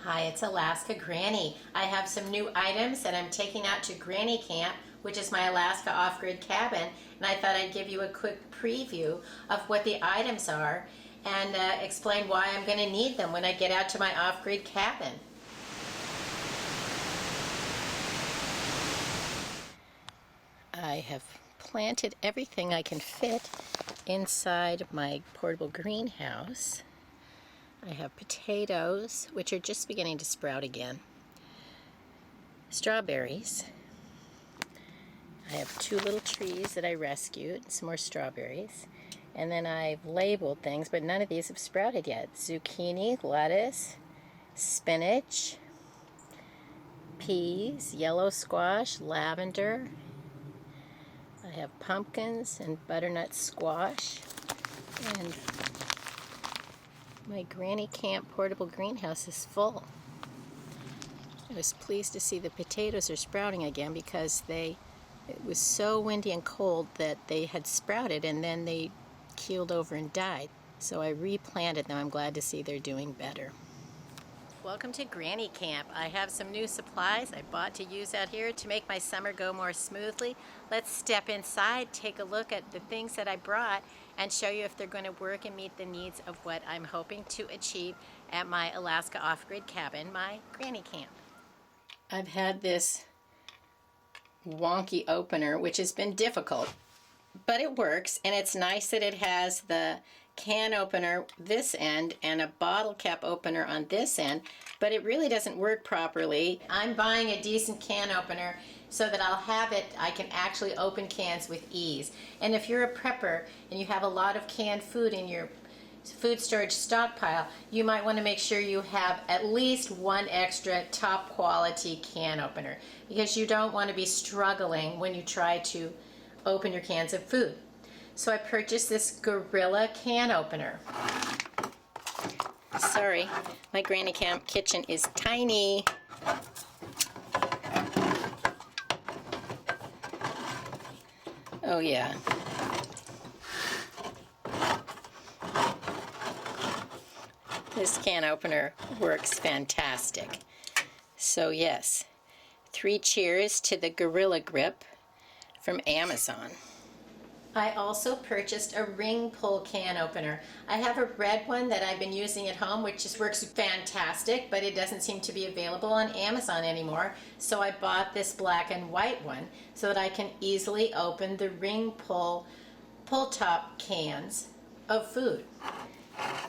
Hi, it's Alaska Granny. I have some new items that I'm taking out to Granny Camp, which is my Alaska off-grid cabin, and I thought I'd give you a quick preview of what the items are and explain why I'm going to need them when I get out to my off-grid cabin. I have planted everything I can fit inside my portable greenhouse. I have potatoes, which are just beginning to sprout again. Strawberries. I have two little trees that I rescued, some more strawberries. And then I've labeled things, but none of these have sprouted yet. Zucchini, lettuce, spinach, peas, yellow squash, lavender. I have pumpkins and butternut squash. And my Granny Camp portable greenhouse is full. I was pleased to see the potatoes are sprouting again because it was so windy and cold that they had sprouted and then they keeled over and died. So I replanted them. I'm glad to see they're doing better. Welcome to Granny Camp. I have some new supplies I bought to use out here to make my summer go more smoothly. Let's step inside, take a look at the things that I brought, and show you if they're going to work and meet the needs of what I'm hoping to achieve at my Alaska off-grid cabin, my Granny Camp. I've had this wonky opener, which has been difficult, but it works, and it's nice that it has the can opener this end and a bottle cap opener on this end, but it really doesn't work properly. I'm buying a decent can opener so that I'll have it, I can actually open cans with ease. And if you're a prepper and you have a lot of canned food in your food storage stockpile, you might want to make sure you have at least one extra top quality can opener, because you don't want to be struggling when you try to open your cans of food. So I purchased this Gorilla can opener. Sorry, my Granny Camp kitchen is tiny. Oh yeah. This can opener works fantastic. So yes, 3 cheers to the Gorilla Grip from Amazon. I also purchased a ring pull can opener. I have a red one that I've been using at home, which just works fantastic, but it doesn't seem to be available on Amazon anymore. So I bought this black and white one so that I can easily open the ring pull top cans of food.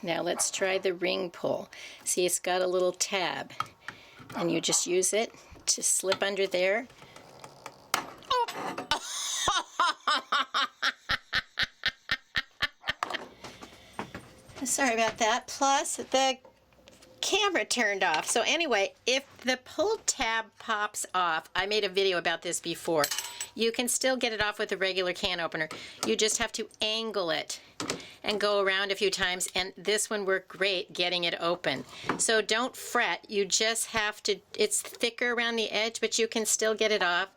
Now let's try the ring pull. See, it's got a little tab, and you just use it to slip under there. Sorry about that. Plus, the camera turned off. So anyway, if the pull tab pops off, I made a video about this before, you can still get it off with a regular can opener. You just have to angle it and go around a few times, and this one worked great getting it open. So don't fret, you just have to, it's thicker around the edge, but you can still get it off.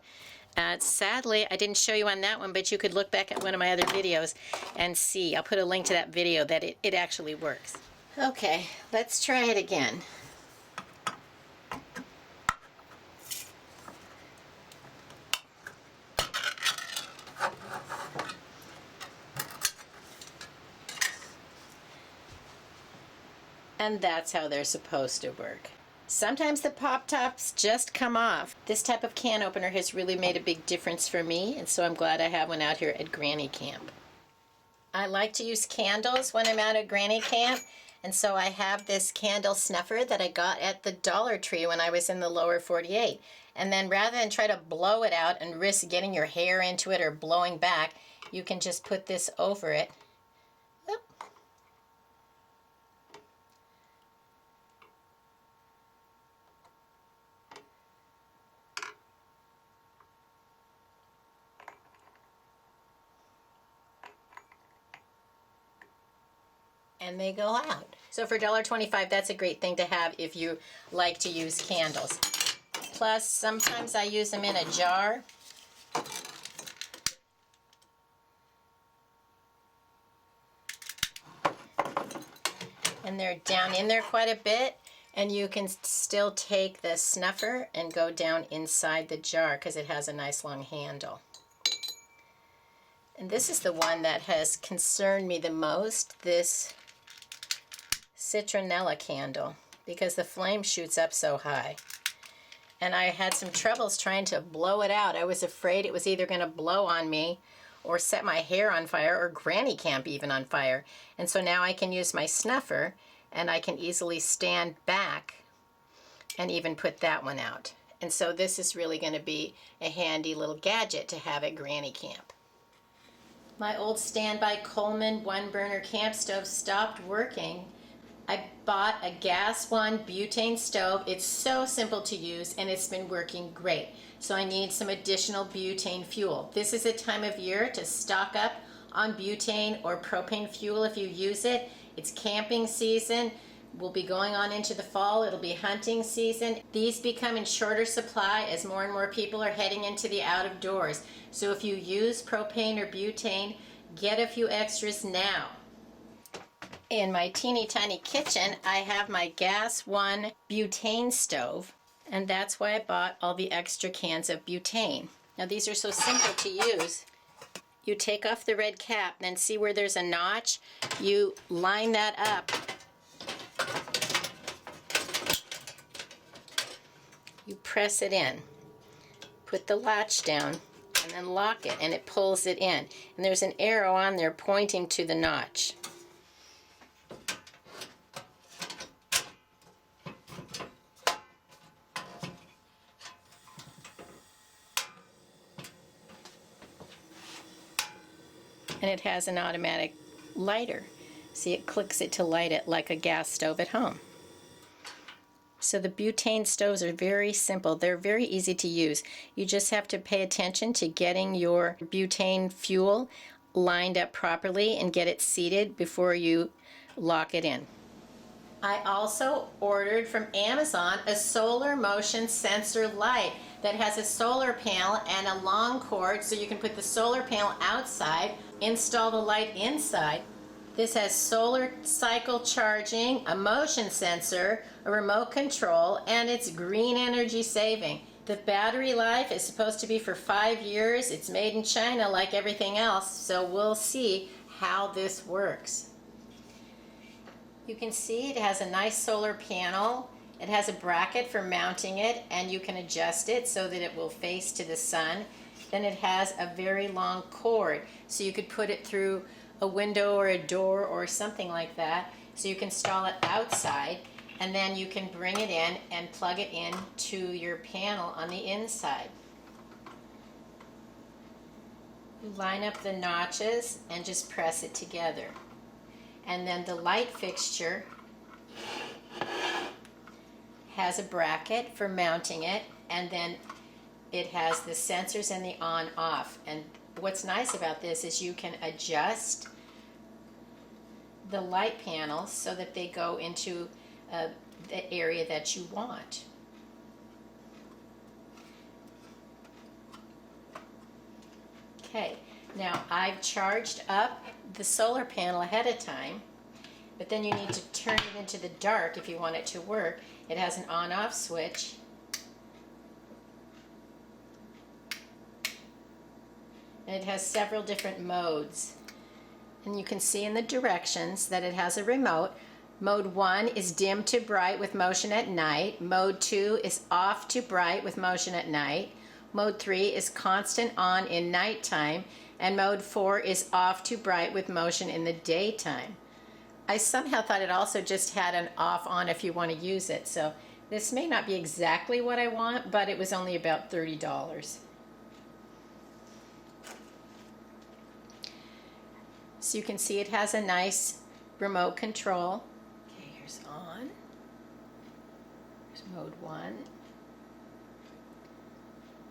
Sadly, I didn't show you on that one, but you could look back at one of my other videos and see. I'll put a link to that video that it actually works. Okay, let's try it again. And that's how they're supposed to work. Sometimes the pop tops just come off. This type of can opener has really made a big difference for me, and so I'm glad I have one out here at Granny Camp. I like to use candles when I'm out at Granny Camp, and so I have this candle snuffer that I got at the Dollar Tree when I was in the lower 48. And then rather than try to blow it out and risk getting your hair into it or blowing back, you can just put this over it. And they go out. So for $1.25, that's a great thing to have if you like to use candles. Plus, sometimes I use them in a jar. And they're down in there quite a bit. And you can still take the snuffer and go down inside the jar because it has a nice long handle. And this is the one that has concerned me the most, this citronella candle, because the flame shoots up so high. And I had some troubles trying to blow it out. I was afraid it was either going to blow on me or set my hair on fire or granny camp even on fire. And so now I can use my snuffer and I can easily stand back and even put that one out. And so this is really going to be a handy little gadget to have at granny camp. My old standby Coleman one-burner camp stove stopped working. I bought a gas one butane stove. It's so simple to use and it's been working great. So I need some additional butane fuel. This is a time of year to stock up on butane or propane fuel if you use it. It's camping season. We'll be going on into the fall. It'll be hunting season. These become in shorter supply as more and more people are heading into the out of doors. So if you use propane or butane, get a few extras now. In my teeny tiny kitchen, I have my gas one butane stove, and that's why I bought all the extra cans of butane. Now these are so simple to use. You take off the red cap, then see where there's a notch. You line that up. You press it in, put the latch down, and then lock it, and it pulls it in. And there's an arrow on there pointing to the notch. And it has an automatic lighter. See, it clicks it to light it like a gas stove at home. So the butane stoves are very simple. They're very easy to use. You just have to pay attention to getting your butane fuel lined up properly and get it seated before you lock it in. I also ordered from Amazon a solar motion sensor light that has a solar panel and a long cord so you can put the solar panel outside, install the light inside. This has solar cycle charging, a motion sensor, a remote control, and it's green energy saving. The battery life is supposed to be for 5 years. It's made in China like everything else, so we'll see how this works. You can see it has a nice solar panel. It has a bracket for mounting it, and you can adjust it so that it will face to the sun. Then it has a very long cord, so you could put it through a window or a door or something like that. So you can install it outside, and then you can bring it in and plug it in to your panel on the inside. You line up the notches and just press it together. And then the light fixture has a bracket for mounting it, and then it has the sensors and the on-off. And what's nice about this is you can adjust the light panels so that they go into the area that you want. Okay, now I've charged up the solar panel ahead of time, but then you need to turn it into the dark if you want it to work. It has an on-off switch. And it has several different modes. And you can see in the directions that it has a remote. Mode 1 is dim to bright with motion at night. Mode 2 is off to bright with motion at night. Mode 3 is constant on in nighttime. And mode 4 is off to bright with motion in the daytime. I somehow thought it also just had an off on if you want to use it. So this may not be exactly what I want, but it was only about $30. So you can see it has a nice remote control. Okay, here's on. Here's mode 1.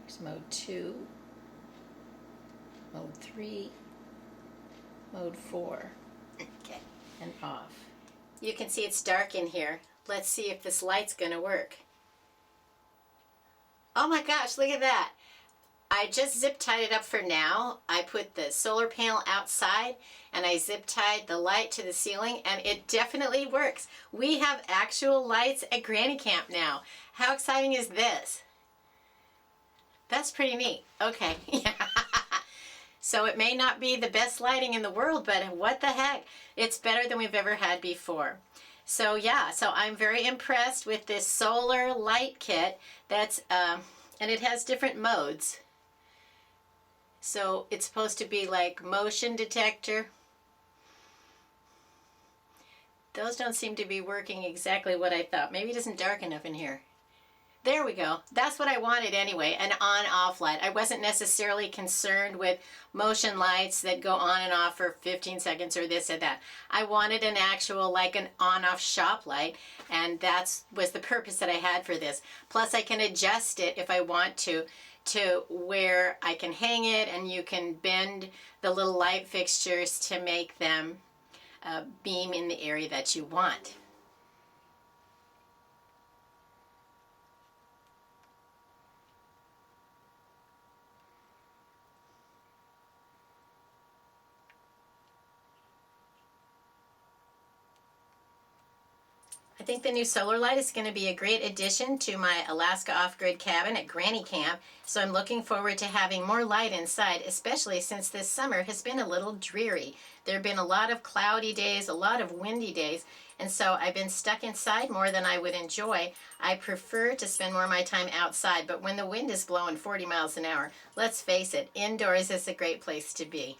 Here's mode 2. Mode 3. Mode 4. Okay, and off. You can see it's dark in here. Let's see if this light's going to work. Oh my gosh, look at that. I just zip tied it up for now. I put the solar panel outside and I zip tied the light to the ceiling, and it definitely works. We have actual lights at Granny Camp now. How exciting is this? That's pretty neat. Okay. So it may not be the best lighting in the world, but what the heck? It's better than we've ever had before. So yeah, so I'm very impressed with this solar light kit. That's and it has different modes. So it's supposed to be like motion detector. Those don't seem to be working exactly what I thought. Maybe it isn't dark enough in here. There we go. That's what I wanted anyway, an on-off light. I wasn't necessarily concerned with motion lights that go on and off for 15 seconds or this or that. I wanted an actual, like an on-off shop light, and that was the purpose that I had for this. Plus I can adjust it if I want to where I can hang it, and you can bend the little light fixtures to make them beam in the area that you want. I think the new solar light is going to be a great addition to my Alaska off-grid cabin at Granny Camp, so I'm looking forward to having more light inside, especially since this summer has been a little dreary. There have been a lot of cloudy days, a lot of windy days, and so I've been stuck inside more than I would enjoy. I prefer to spend more of my time outside, but when the wind is blowing 40 miles an hour, let's face it, indoors is a great place to be.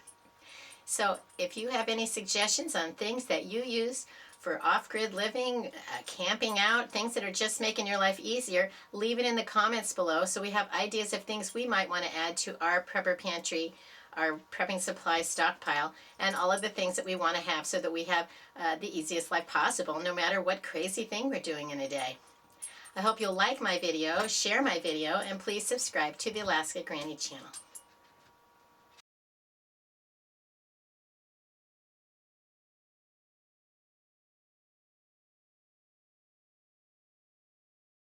So if you have any suggestions on things that you use for off-grid living, camping out, things that are just making your life easier, leave it in the comments below so we have ideas of things we might want to add to our prepper pantry, our prepping supplies stockpile, and all of the things that we want to have so that we have the easiest life possible, no matter what crazy thing we're doing in a day. I hope you'll like my video, share my video, and please subscribe to the Alaska Granny channel.